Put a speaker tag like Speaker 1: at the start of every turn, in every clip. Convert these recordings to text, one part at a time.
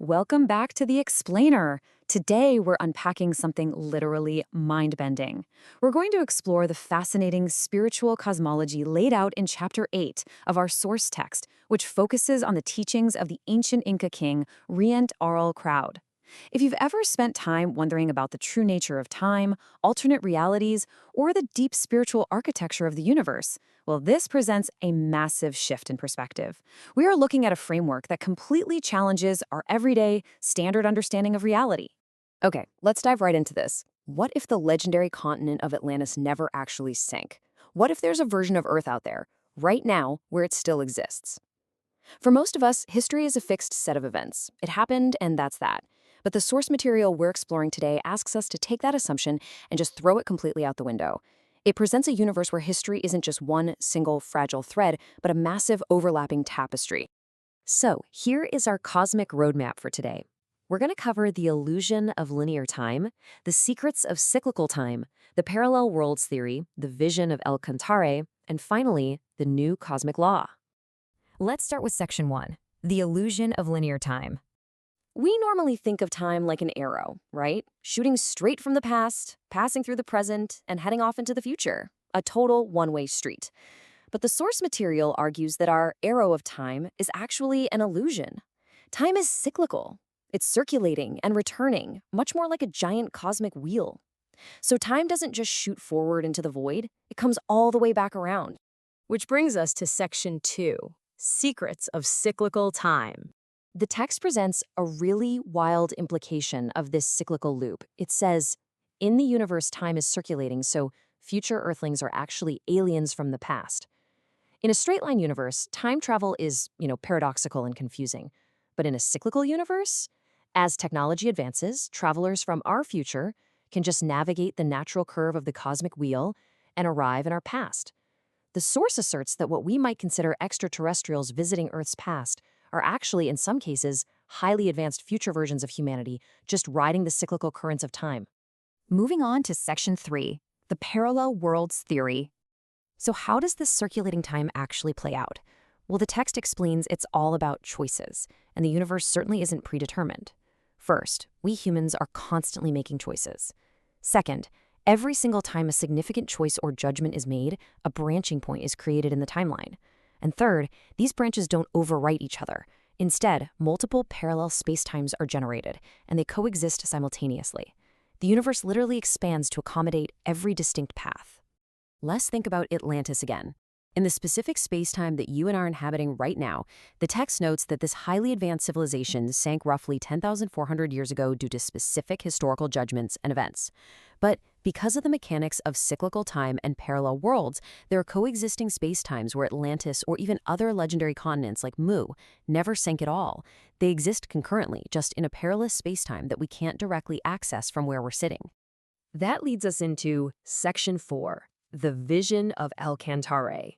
Speaker 1: Welcome back to The Explainer. Today, we're unpacking something literally mind-bending. We're going to explore the fascinating spiritual cosmology laid out in Chapter 8 of our source text, which focuses on the teachings of the ancient Inca king, Rient Croud. If you've ever spent time wondering about the true nature of time, alternate realities, or the deep spiritual architecture of the universe, well, this presents a massive shift in perspective. We are looking at a framework that completely challenges our everyday, standard understanding of reality. Okay, let's dive right into this. What if the legendary continent of Atlantis never actually sank? What if there's a version of Earth out there, right now, where it still exists? For most of us, history is a fixed set of events. It happened, and that's that. But the source material we're exploring today asks us to take that assumption and just throw it completely out the window. It presents a universe where history isn't just one single fragile thread, but a massive overlapping tapestry. So, here is our cosmic roadmap for today. We're going to cover the illusion of linear time, the secrets of cyclical time, the parallel worlds theory, the vision of El Cantare, and finally, the new cosmic law. Let's start with Section 1, the illusion of linear time. We normally think of time like an arrow, right? Shooting straight from the past, passing through the present, and heading off into the future. A total one-way street. But the source material argues that our arrow of time is actually an illusion. Time is cyclical. It's circulating and returning, much more like a giant cosmic wheel. So time doesn't just shoot forward into the void, it comes all the way back around.
Speaker 2: Which brings us to Section 2, Secrets of Cyclical Time.
Speaker 1: The text presents a really wild implication of this cyclical loop. It says, in the universe, time is circulating, so future Earthlings are actually aliens from the past. In a straight-line universe, time travel is, paradoxical and confusing. But in a cyclical universe, as technology advances, travelers from our future can just navigate the natural curve of the cosmic wheel and arrive in our past. The source asserts that what we might consider extraterrestrials visiting Earth's past are actually, in some cases, highly advanced future versions of humanity, just riding the cyclical currents of time. Moving on to Section 3, the parallel worlds theory. So how does this circulating time actually play out? Well, the text explains it's all about choices, and the universe certainly isn't predetermined. First, we humans are constantly making choices. Second, every single time a significant choice or judgment is made, a branching point is created in the timeline. And third, these branches don't overwrite each other. Instead, multiple parallel spacetimes are generated, and they coexist simultaneously. The universe literally expands to accommodate every distinct path. Let's think about Atlantis again. In the specific spacetime that you and I are inhabiting right now, the text notes that this highly advanced civilization sank roughly 10,400 years ago due to specific historical judgments and events. But because of the mechanics of cyclical time and parallel worlds, there are coexisting spacetimes where Atlantis or even other legendary continents like Mu never sank at all. They exist concurrently, just in a perilous spacetime that we can't directly access from where we're sitting.
Speaker 2: That leads us into Section 4, the vision of El Cantare.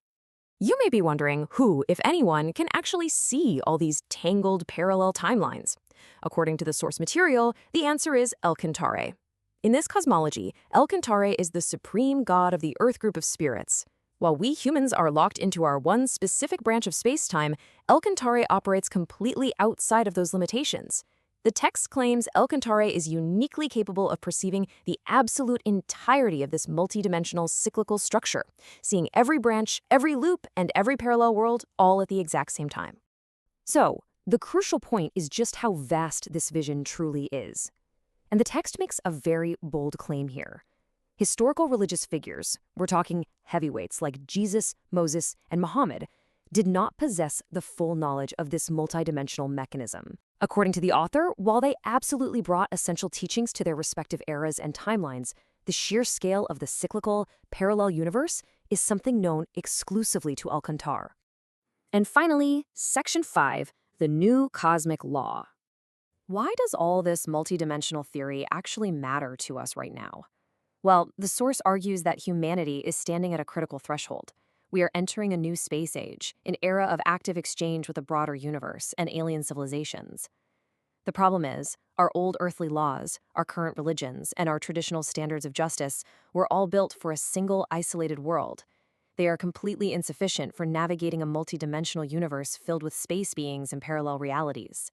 Speaker 2: You may be wondering who, if anyone, can actually see all these tangled parallel timelines. According to the source material, the answer is El Cantare. In this cosmology, El Cantare is the supreme god of the Earth group of spirits. While we humans are locked into our one specific branch of space-time, El Cantare operates completely outside of those limitations. The text claims El Cantare is uniquely capable of perceiving the absolute entirety of this multidimensional cyclical structure, seeing every branch, every loop, and every parallel world all at the exact same time. So, the crucial point is just how vast this vision truly is. And the text makes a very bold claim here. Historical religious figures, we're talking heavyweights like Jesus, Moses, and Muhammad, did not possess the full knowledge of this multidimensional mechanism. According to the author, while they absolutely brought essential teachings to their respective eras and timelines, the sheer scale of the cyclical, parallel universe is something known exclusively to Alcantar. And finally, Section 5, the new cosmic law. Why does all this multidimensional theory actually matter to us right now? Well, the source argues that humanity is standing at a critical threshold. We are entering a new space age, an era of active exchange with a broader universe and alien civilizations. The problem is, our old earthly laws, our current religions, and our traditional standards of justice were all built for a single isolated world. They are completely insufficient for navigating a multidimensional universe filled with space beings and parallel realities.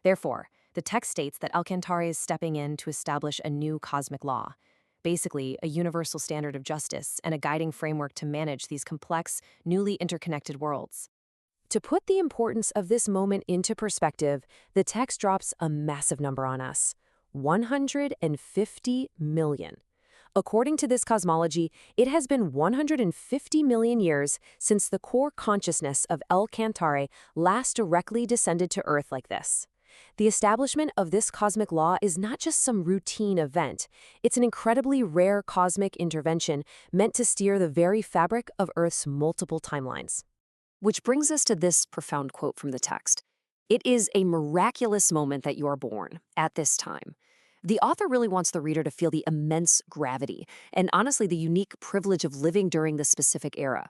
Speaker 2: Therefore, The text states that Cantare is stepping in to establish a new cosmic law, basically a universal standard of justice and a guiding framework to manage these complex, newly interconnected worlds. To put the importance of this moment into perspective, the text drops a massive number on us: 150 million. According to this cosmology, it has been 150 million years since the core consciousness of Cantare last directly descended to Earth like this. The establishment of this cosmic law is not just some routine event. It's an incredibly rare cosmic intervention meant to steer the very fabric of Earth's multiple timelines.
Speaker 1: Which brings us to this profound quote from the text. It is a miraculous moment that you are born at this time. The author really wants the reader to feel the immense gravity and honestly the unique privilege of living during this specific era.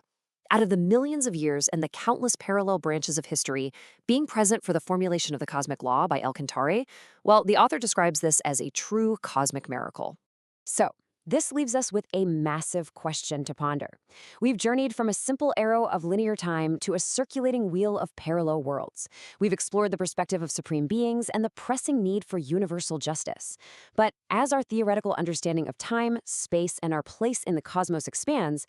Speaker 1: Out of the millions of years and the countless parallel branches of history, being present for the formulation of the cosmic law by Cantare, well, the author describes this as a true cosmic miracle. So, this leaves us with a massive question to ponder. We've journeyed from a simple arrow of linear time to a circulating wheel of parallel worlds. We've explored the perspective of supreme beings and the pressing need for universal justice. But as our theoretical understanding of time, space, and our place in the cosmos expands,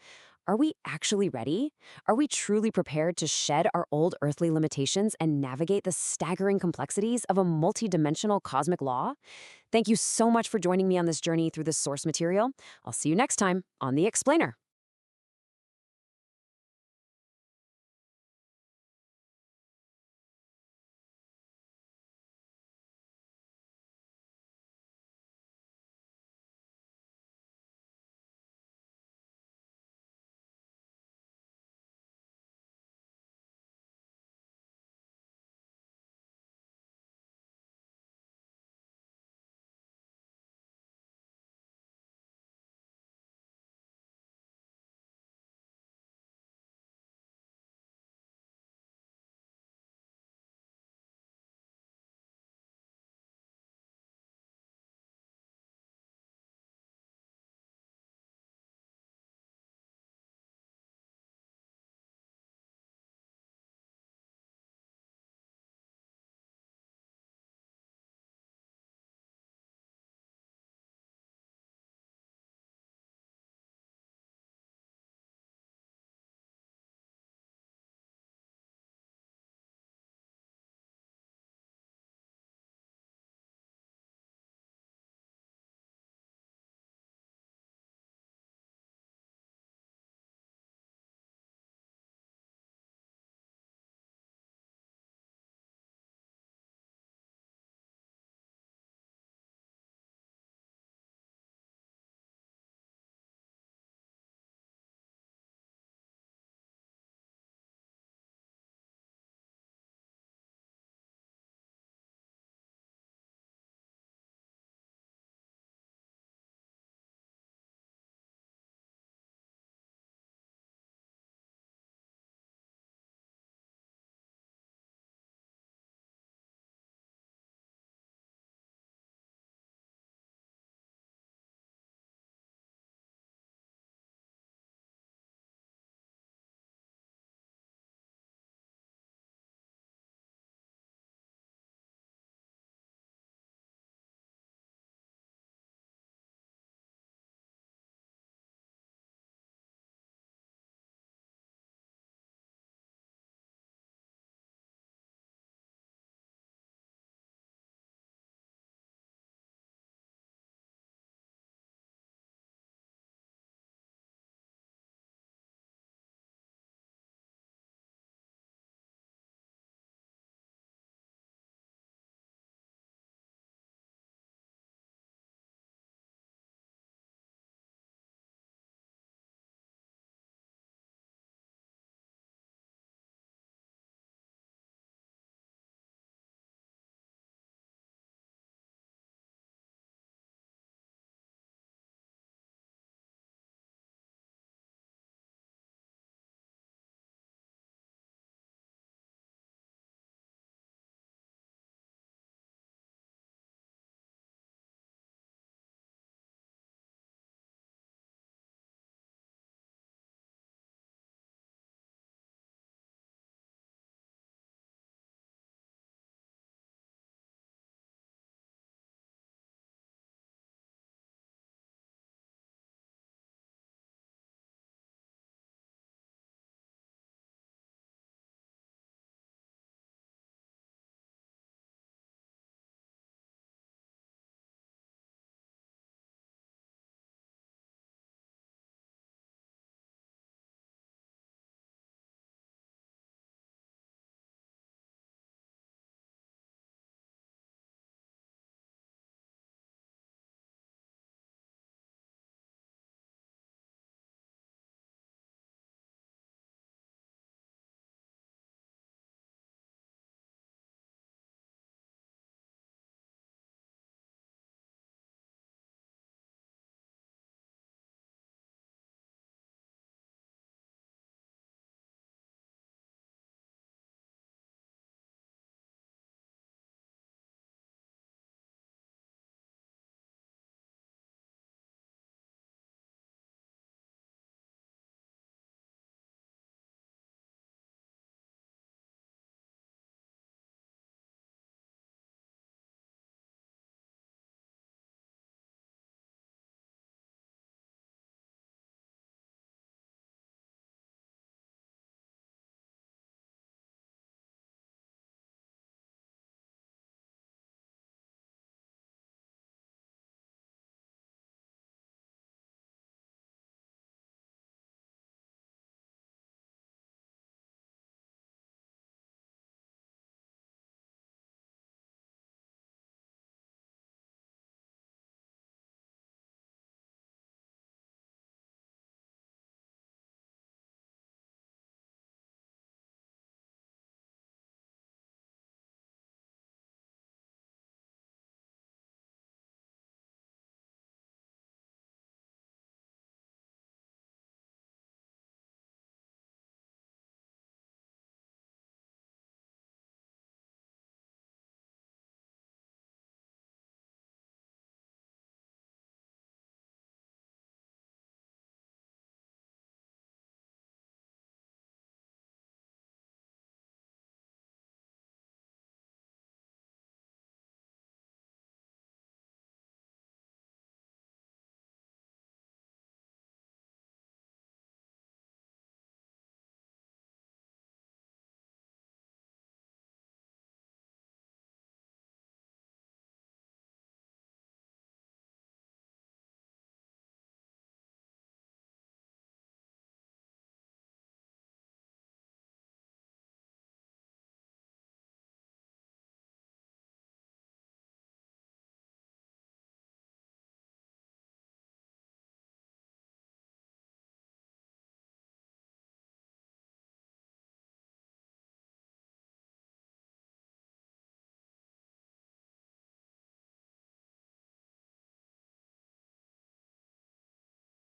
Speaker 1: are we actually ready? Are we truly prepared to shed our old earthly limitations and navigate the staggering complexities of a multidimensional cosmic law? Thank you so much for joining me on this journey through this source material. I'll see you next time on The Explainer.